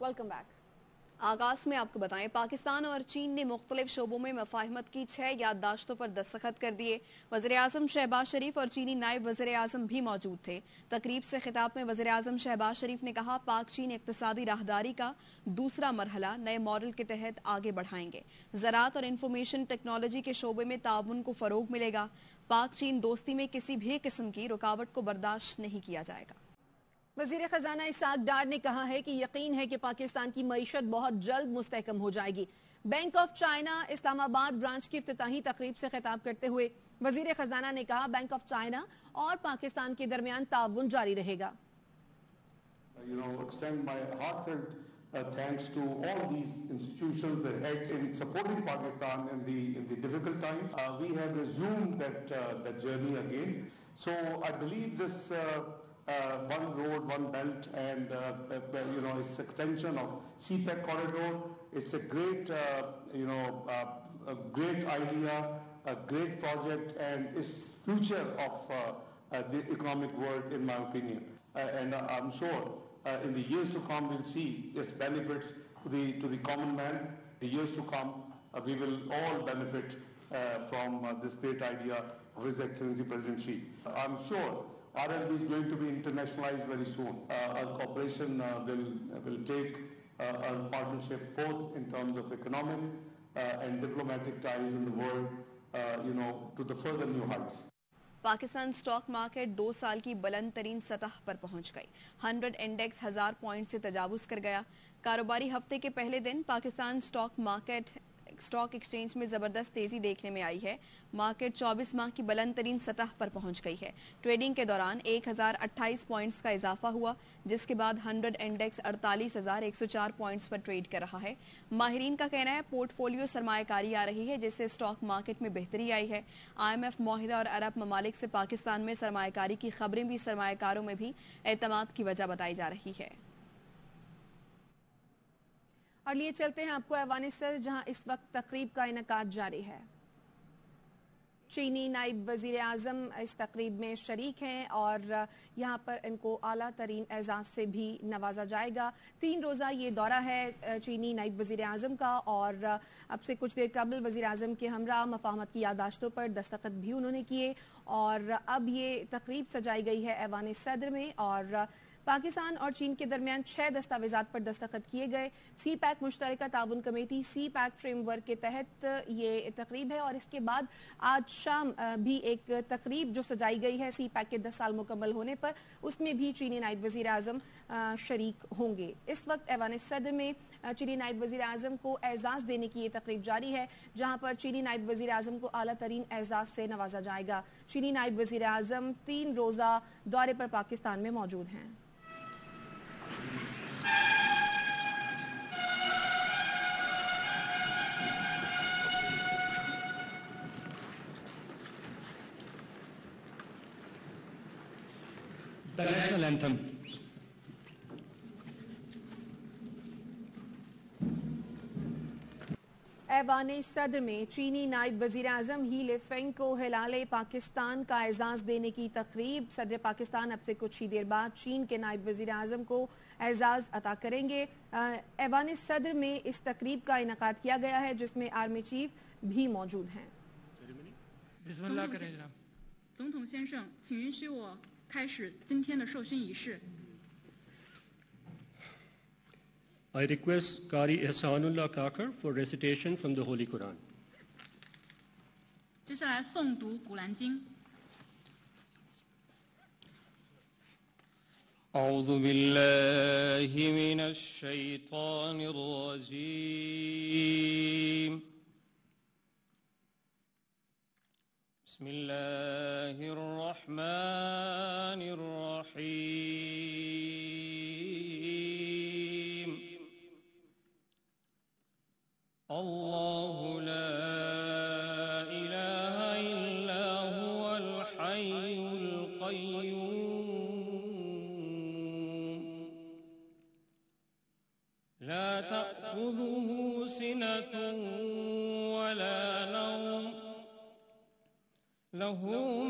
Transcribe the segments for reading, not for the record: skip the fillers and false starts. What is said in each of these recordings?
Welcome back. آغاز میں آپ کو بتائیں، پاکستان اور چین نے مختلف شعبوں میں مفاہمت کی 6 یادداشتوں پر دستخط کر دیے. وزیراعظم شہباز شریف اور چینی نائب وزیر اعظم بھی موجود تھے. تقریب سے خطاب میں وزیر اعظم شہباز شریف نے کہا، پاک چین اقتصادی راہداری کا دوسرا مرحلہ نئے ماڈل کے تحت آگے بڑھائیں گے. زراعت اور انفارمیشن ٹیکنالوجی کے شعبے میں تعاون کو فروغ ملے گا. پاک چین دوستی میں کسی بھی قسم کی رکاوٹ کو برداشت نہیں کیا جائے گا. وزیر خزانہ اسحاق ڈار نے کہا ہے کہ یقین ہے کہ پاکستان کی معیشت بہت جلد مستحکم ہو جائے گی. بینک آف چائنا اسلام آباد برانچ کی افتتاحی تقریب سے خطاب کرتے ہوئے وزیر خزانہ نے کہا، بینک آف چائنا اور پاکستان کے درمیان تعاون جاری رہے گا. Extend my heartfelt thanks to all these institutions that helped in supporting Pakistan in the difficult times. We have resumed that journey again. So I believe this one road, one belt, and its extension of CPEC corridor. It's a great, a great idea, a great project, and it's future of the economic world, in my opinion. And I'm sure in the years to come we'll see its benefits to the common man. The years to come we will all benefit from this great idea of His Excellency President Xi. I'm sure RLB is going to be internationalized very soon. Our cooperation will take our partnership both in terms of economic and diplomatic ties in the world, to the further new heights. Pakistan stock market 2 سال کی بلند ترین سطح پر پہنچ گئی. 100 index 1000 point سے تجاوز کر گیا. کاروباری ہفتے کے پہلے دن پاکستان سٹاک ایکسچینج میں زبردست تیزی دیکھنے میں آئی ہے. مارکیٹ 24 ماہ کی بلند ترین سطح پر پہنچ گئی ہے. ٹریڈنگ کے دوران 1028 پوائنٹس کا اضافہ ہوا، جس کے بعد 100 انڈیکس 48104 پوائنٹس پر ٹریڈ کر رہا ہے. ماہرین کا کہنا ہے پورٹ فولیو سرمایہ کاری آ رہی ہے، جس سے سٹاک مارکیٹ میں بہتری آئی ہے. IMF معاہدہ اور عرب ممالک سے پاکستان میں سرمایہ کاری کی خبریں بھی سرمایہ کاروں میں بھی اعتماد کی وجہ بتائی جا رہی ہے. اور لیے چلتے ہیں آپ کو ایوان صدر، جہاں اس وقت تقریب کا انعقاد جاری ہے. چینی نائب وزیر اعظم اس تقریب میں شریک ہیں اور یہاں پر ان کو اعلیٰ ترین اعزاز سے بھی نوازا جائے گا. 3 روزہ یہ دورہ ہے چینی نائب وزیر اعظم کا، اور اب سے کچھ دیر قبل وزیر اعظم کے ہمراہ مفاہمت کی یادداشتوں پر دستخط بھی انہوں نے کیے، اور اب یہ تقریب سجائی گئی ہے ایوان صدر میں. اور پاکستان اور چین کے درمیان 6 دستاویزات پر دستخط کیے گئے. سی پیک مشترکہ تعاون کمیٹی سی پیک فریم ورک کے تحت یہ تقریب ہے، اور اس کے بعد آج شام بھی ایک تقریب جو سجائی گئی ہے سی پیک کے 10 سال مکمل ہونے پر، اس میں بھی چینی نائب وزیر اعظم شریک ہوں گے. اس وقت ایوان صدر میں چینی نائب وزیر اعظم کو اعزاز دینے کی یہ تقریب جاری ہے، جہاں پر چینی نائب وزیر اعظم کو اعلیٰ ترین اعزاز سے نوازا جائے گا. چینی نائب وزیر اعظم 3 روزہ دورے پر پاکستان میں موجود ہیں. The national anthem. ایوان صدر میں چینی نائب وزیر اعظم ہی لے فینگ کو ہلال پاکستان کا اعزاز دینے کی تقریب. صدر پاکستان اب سے کچھ ہی دیر بعد چین کے نائب وزیر اعظم کو اعزاز عطا کریں گے. ایوان صدر میں اس تقریب کا انعقاد کیا گیا ہے، جس میں آرمی چیف بھی موجود ہیں. بسم اللہ کریں جناب. 总统先生，请允许我开始今天的授勋仪式。 I request Qari Ihsanullah Kakar for recitation from the Holy Quran. 接下来诵读《古兰经》。 أعوذ بالله من الشيطان الرجيم. بسم الله الرحمن الرحيم. الله لا إله إلا هو الحي القيوم لا تأخذه سنة ولا نوم له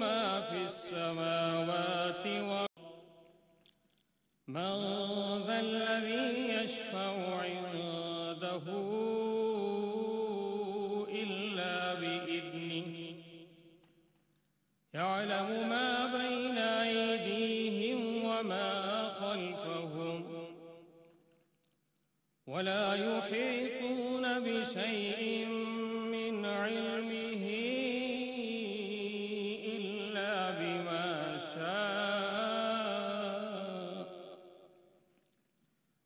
ما في السماوات من ذا الذي يشفع عنده إلا بإذنه يعلم ما بين أيديهم وما خلفهم ولا يحيطون بشيء من علمه إلا بما شاء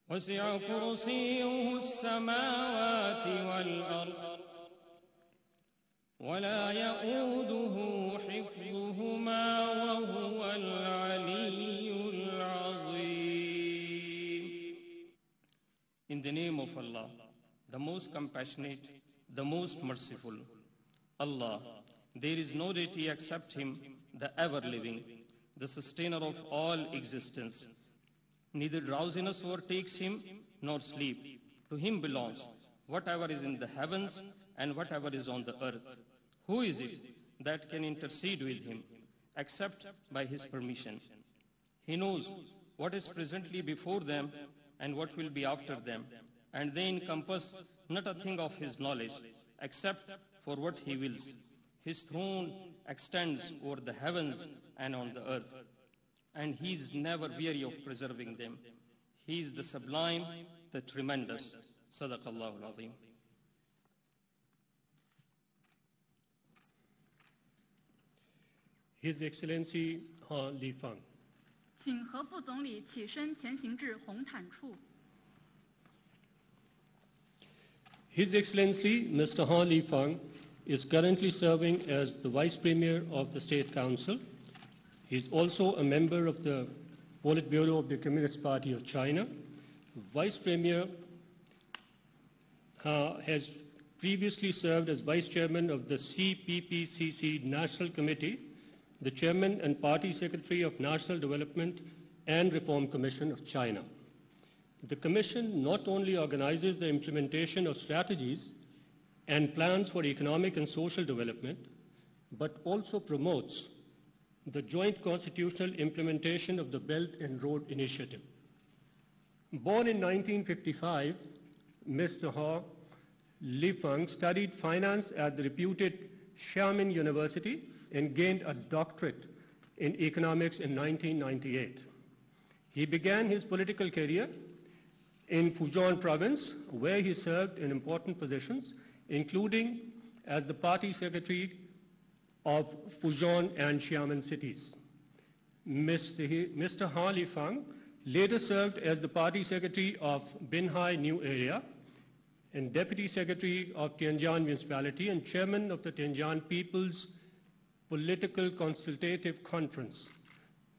وسع كرسيه السماوات والأرض ولا يؤوده حفظهما وهو العلي العظيم. In the name of Allah, the most compassionate, the most merciful. Allah, there is no deity except Him, the ever-living, the sustainer of all existence. Neither drowsiness overtakes Him, nor sleep. To Him belongs whatever is in the heavens and whatever is on the earth. Who is it that can intercede with Him, except by His permission? He knows what is presently before them and what will be after them, and they encompass not a thing of His knowledge, except for what He wills. His throne extends over the heavens and on the earth, and He is never weary of preserving them. He is the sublime, the tremendous. Sadaqallahu al-Azim. His Excellency Ha Lifang. 请何副总理起身前行至红毯处。 His Excellency Mr. Ha Lifang is currently serving as the Vice Premier of the State Council. He is also a member of the Politburo of the Communist Party of China. Vice Premier has previously served as Vice Chairman of the CPPCC National Committee, the Chairman and Party Secretary of National Development and Reform Commission of China. The Commission not only organizes the implementation of strategies and plans for economic and social development, but also promotes the joint constitutional implementation of the Belt and Road Initiative. Born in 1955, Mr. Ha Lifang studied finance at the reputed Xiamen University and gained a doctorate in economics in 1998. He began his political career in Fujian province, where he served in important positions, including as the party secretary of Fujian and Xiamen cities. Mr. Ha Lifang later served as the party secretary of Binhai New Area and deputy secretary of Tianjin Municipality and chairman of the Tianjin People's Political Consultative Conference.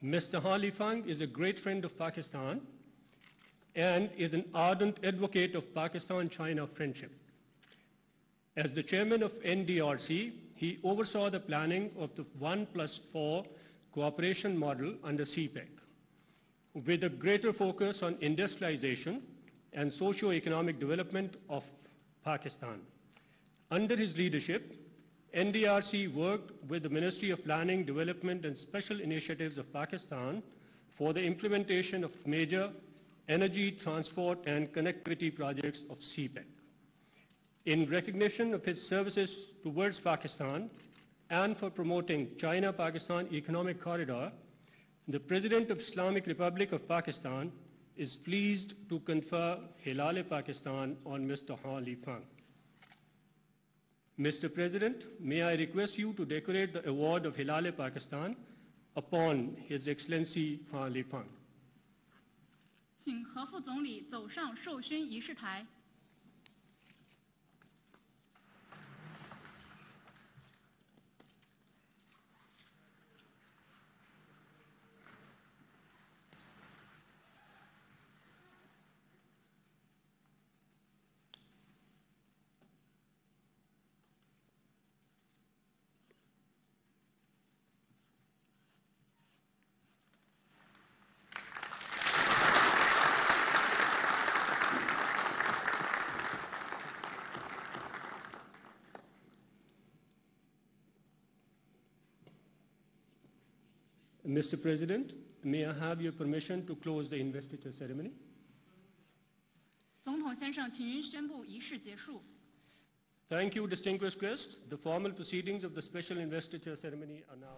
Mr. Ha Lifang is a great friend of Pakistan and is an ardent advocate of Pakistan-China friendship. As the chairman of NDRC, he oversaw the planning of the 1+4 cooperation model under CPEC, with a greater focus on industrialization and socio-economic development of Pakistan. Under his leadership, NDRC worked with the Ministry of Planning, Development and Special Initiatives of Pakistan for the implementation of major energy, transport and connectivity projects of CPEC. In recognition of his services towards Pakistan and for promoting China-Pakistan Economic Corridor, the President of Islamic Republic of Pakistan is pleased to confer Hilal-e-Pakistan on Mr. Ha Lifang. Mr. President, may I request you to decorate the award of Hilal-e-Pakistan upon His Excellency Ha Lifang. 请何副总理走上授勋仪式台。Mr. President, may I have your permission to close the investiture ceremony? 总统先生，请您宣布仪式结束。 Thank you, distinguished guests. The formal proceedings of the special investiture ceremony are now.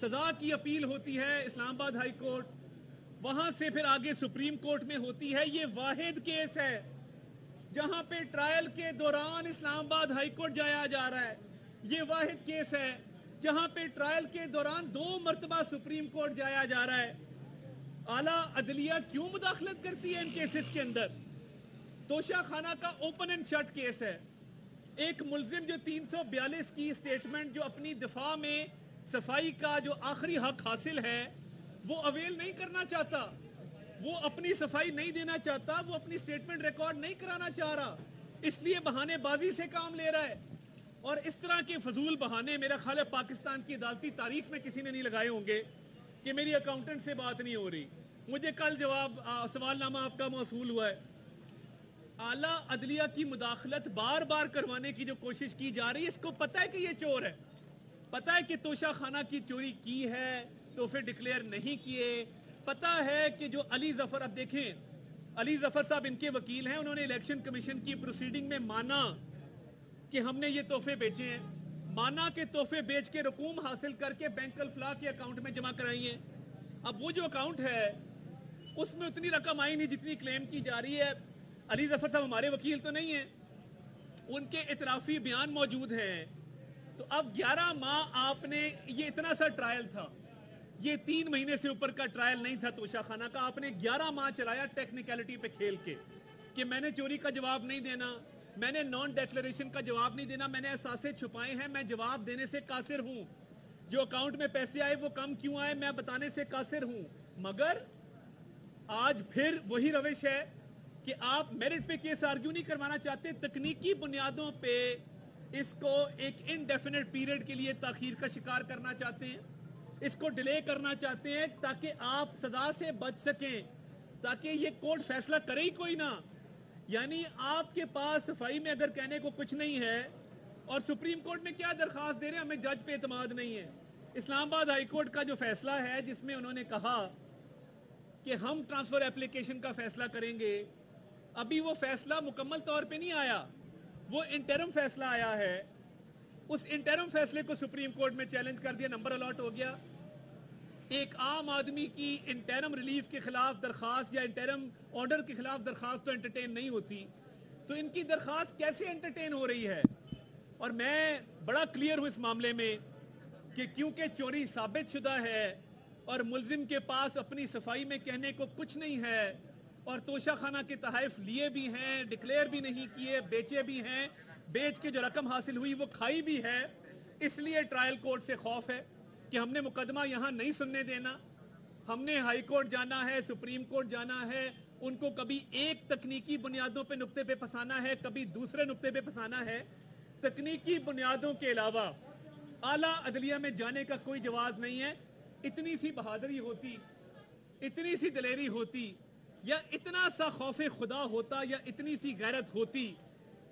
سزا کی appeal ہوتی ہے اسلام آباد high court, وہاں سے پھر آگے supreme court میں ہوتی ہے. یہ واحد کیس ہے جہاں پہ ٹرائل کے دوران اسلام آباد ہائی کورٹ جایا جا رہا ہے. یہ واحد کیس ہے جہاں پہ ٹرائل کے دوران 2 مرتبہ سپریم کورٹ جایا جا رہا ہے. اعلیٰ عدلیہ کیوں مداخلت کرتی ہے ان کیسز کے اندر؟ توشہ خانہ کا اوپن اینڈ شٹ کیس ہے. ایک ملزم جو 342 کی سٹیٹمنٹ جو اپنی دفاع میں صفائی کا جو آخری حق حاصل ہے وہ اویل نہیں کرنا چاہتا, وہ اپنی صفائی نہیں دینا چاہتا, وہ اپنی سٹیٹمنٹ ریکارڈ نہیں کرانا چاہ رہا, اس لیے بہانے بازی سے کام لے رہا ہے. اور اس طرح کے فضول بہانے میرا خیال ہے پاکستان کی عدالتی تاریخ میں کسی نے نہیں لگائے ہوں گے کہ میری اکاؤنٹنٹ سے بات نہیں ہو رہی. مجھے کل سوال نامہ آپ کا موصول ہوا ہے. اعلیٰ عدلیہ کی مداخلت بار بار کروانے کی جو کوشش کی جا رہی ہے, اس کو پتہ ہے کہ یہ چور ہے, پتہ ہے کہ توشہ خانہ کی چوری کی ہے, تحفے ڈکلیئر نہیں کیے, پتہ ہے کہ جو علی ظفر, اب دیکھیں علی ظفر صاحب ان کے وکیل ہیں, انہوں نے الیکشن کمیشن کی پروسیڈنگ میں مانا کہ ہم نے یہ تحفے بیچے ہیں, مانا کہ تحفے بیچ کے رقوم حاصل کر کے بینک الفلاح کے اکاؤنٹ میں جمع کرائی ہیں. اب وہ جو اکاؤنٹ ہے اس میں اتنی رقم آئی نہیں جتنی کلیم کی جا رہی ہے. علی ظفر صاحب ہمارے وکیل تو نہیں ہیں, ان کے اعترافی بیان موجود ہیں. تو اب 11 ماہ آپ نے, یہ اتنا سا ٹرائل تھا, یہ 3 مہینے سے اوپر کا ٹرائل نہیں تھا توشہ خانہ کا, آپ نے 11 ماہ چلایا ٹیکنیکلٹی پہ کھیل کے کہ میں نے چوری کا جواب نہیں دینا, میں نے نان ڈیکلریشن کا جواب نہیں دینا, میں نے اثاثے چھپائے ہیں, میں جواب دینے سے قاصر ہوں, جو اکاؤنٹ میں پیسے آئے وہ کم کیوں آئے میں بتانے سے قاصر ہوں. مگر آج پھر وہی روش ہے کہ آپ میرٹ پہ کیس آرگیو نہیں کروانا چاہتے, تکنیکی بنیادوں پہ اس کو ایک انڈیفینٹ پیریڈ کے لیے تاخیر کا شکار کرنا چاہتے ہیں, اس کو ڈیلے کرنا چاہتے ہیں تاکہ آپ سزا سے بچ سکیں, تاکہ یہ کورٹ فیصلہ کرے ہی کوئی نہ. یعنی آپ کے پاس صفائی میں اگر کہنے کو کچھ نہیں ہے, اور سپریم کورٹ میں کیا درخواست دے رہے ہیں, ہمیں جج پہ اعتماد نہیں ہے. اسلام آباد ہائی کورٹ کا جو فیصلہ ہے جس میں انہوں نے کہا کہ ہم ٹرانسفر اپلیکیشن کا فیصلہ کریں گے, ابھی وہ فیصلہ مکمل طور پہ نہیں آیا, وہ انٹرم فیصلہ آیا ہے. اس انٹرم فیصلے کو سپریم کورٹ میں چیلنج کر دیا, نمبر الاٹ ہو گیا. ایک عام آدمی کی انٹرم ریلیف کے خلاف درخواست یا انٹرم آرڈر کے خلاف درخواست تو انٹرٹین نہیں ہوتی, تو ان کی درخواست کیسے انٹرٹین ہو رہی ہے؟ اور میں بڑا کلیئر ہوں اس معاملے میں کہ کیونکہ چوری ثابت شدہ ہے اور ملزم کے پاس اپنی صفائی میں کہنے کو کچھ نہیں ہے, اور توشہ خانہ کے تحائف لیے بھی ہیں, ڈکلیئر بھی نہیں کیے, بیچے بھی ہیں, بیچ کے جو رقم حاصل ہوئی وہ کھائی بھی ہے, اس لیے ٹرائل کورٹ سے خوف ہے کہ ہم نے مقدمہ یہاں نہیں سننے دینا, ہم نے ہائی کورٹ جانا ہے, سپریم کورٹ جانا ہے, ان کو کبھی ایک تکنیکی بنیادوں پہ نقطے پہ پھنسانا ہے, کبھی دوسرے نقطے پہ پھنسانا ہے. تکنیکی بنیادوں کے علاوہ اعلیٰ عدلیہ میں جانے کا کوئی جواز نہیں ہے. اتنی سی بہادری ہوتی, اتنی سی دلیری ہوتی, یا اتنا سا خوف خدا ہوتا, یا اتنی سی غیرت ہوتی,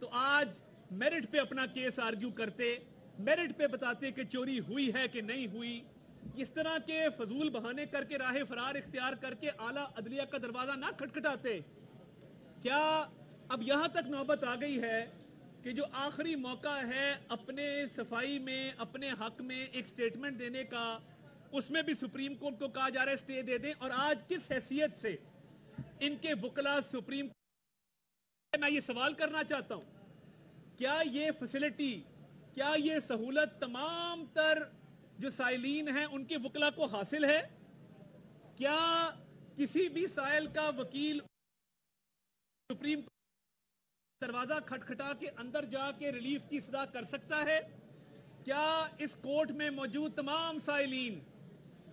تو آج میرٹ پہ اپنا کیس آرگیو کرتے, میرٹ پہ بتاتے کہ چوری ہوئی ہے کہ نہیں ہوئی. اس طرح کے فضول بہانے کر کے راہ فرار اختیار کر کے اعلیٰ عدلیہ کا دروازہ نہ کھٹکھٹاتے. کیا اب یہاں تک نوبت آ گئی ہے کہ جو آخری موقع ہے اپنے صفائی میں, اپنے حق میں ایک سٹیٹمنٹ دینے کا, اس میں بھی سپریم کورٹ کو کہا جا رہا ہے سٹے دے دیں, اور آج کس حیثیت سے ان کے وکلا سپریم کورٹ, میں یہ سوال کرنا چاہتا ہوں, کیا یہ فیسلٹی, کیا یہ سہولت تمام تر جو سائلین ہیں ان کے وکلا کو حاصل ہے؟ کیا کسی بھی سائل کا وکیل سپریم دروازہ کھٹکھٹا کے اندر جا کے ریلیف کی صدا کر سکتا ہے؟ کیا اس کورٹ میں موجود تمام سائلین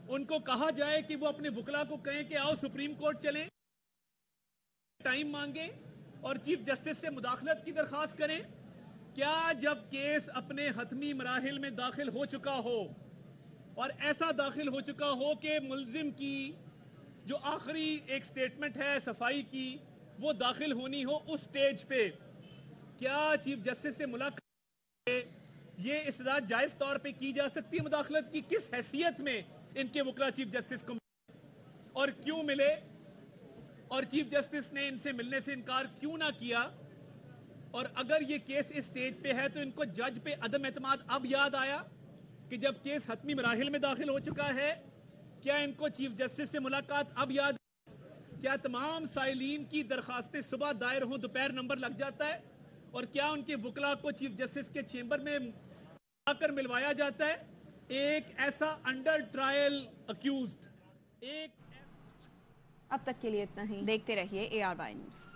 ان کو کہا جائے کہ وہ اپنے وکلا کو کہیں کہ آؤ سپریم کورٹ چلیں, ٹائم مانگیں اور چیف جسٹس سے مداخلت کی درخواست کریں؟ کیا جب کیس اپنے حتمی مراحل میں داخل ہو چکا ہو, اور ایسا داخل ہو چکا ہو کہ ملزم کی جو آخری ایک سٹیٹمنٹ ہے صفائی کی وہ داخل ہونی ہو, اس سٹیج پہ کیا چیف جسٹس سے ملاقات یہ استدعا جائز طور پہ کی جا سکتی ہے مداخلت کی؟ کس حیثیت میں ان کے وکلا چیف جسٹس کو اور کیوں ملے, اور چیف جسٹس نے ان سے ملنے سے انکار کیوں نہ کیا؟ اور اگر یہ کیس اس سٹیج پہ ہے تو ان کو جج پہ عدم اعتماد اب یاد آیا کہ جب کیس حتمی مراحل میں داخل ہو چکا ہے کیا ان کو چیف جسٹس سے ملاقات اب یاد ہے؟ کیا تمام سائلین کی درخواستیں صبح دائر ہوں دوپہر نمبر لگ جاتا ہے اور کیا ان کے وکلاء کو چیف جسٹس کے چیمبر میں آ کر ملوایا جاتا ہے؟ ایک ایسا انڈر ٹرائل اکیوزڈ اب تک کے لیے اتنا ہی. دیکھتے رہیے ARY نیوز.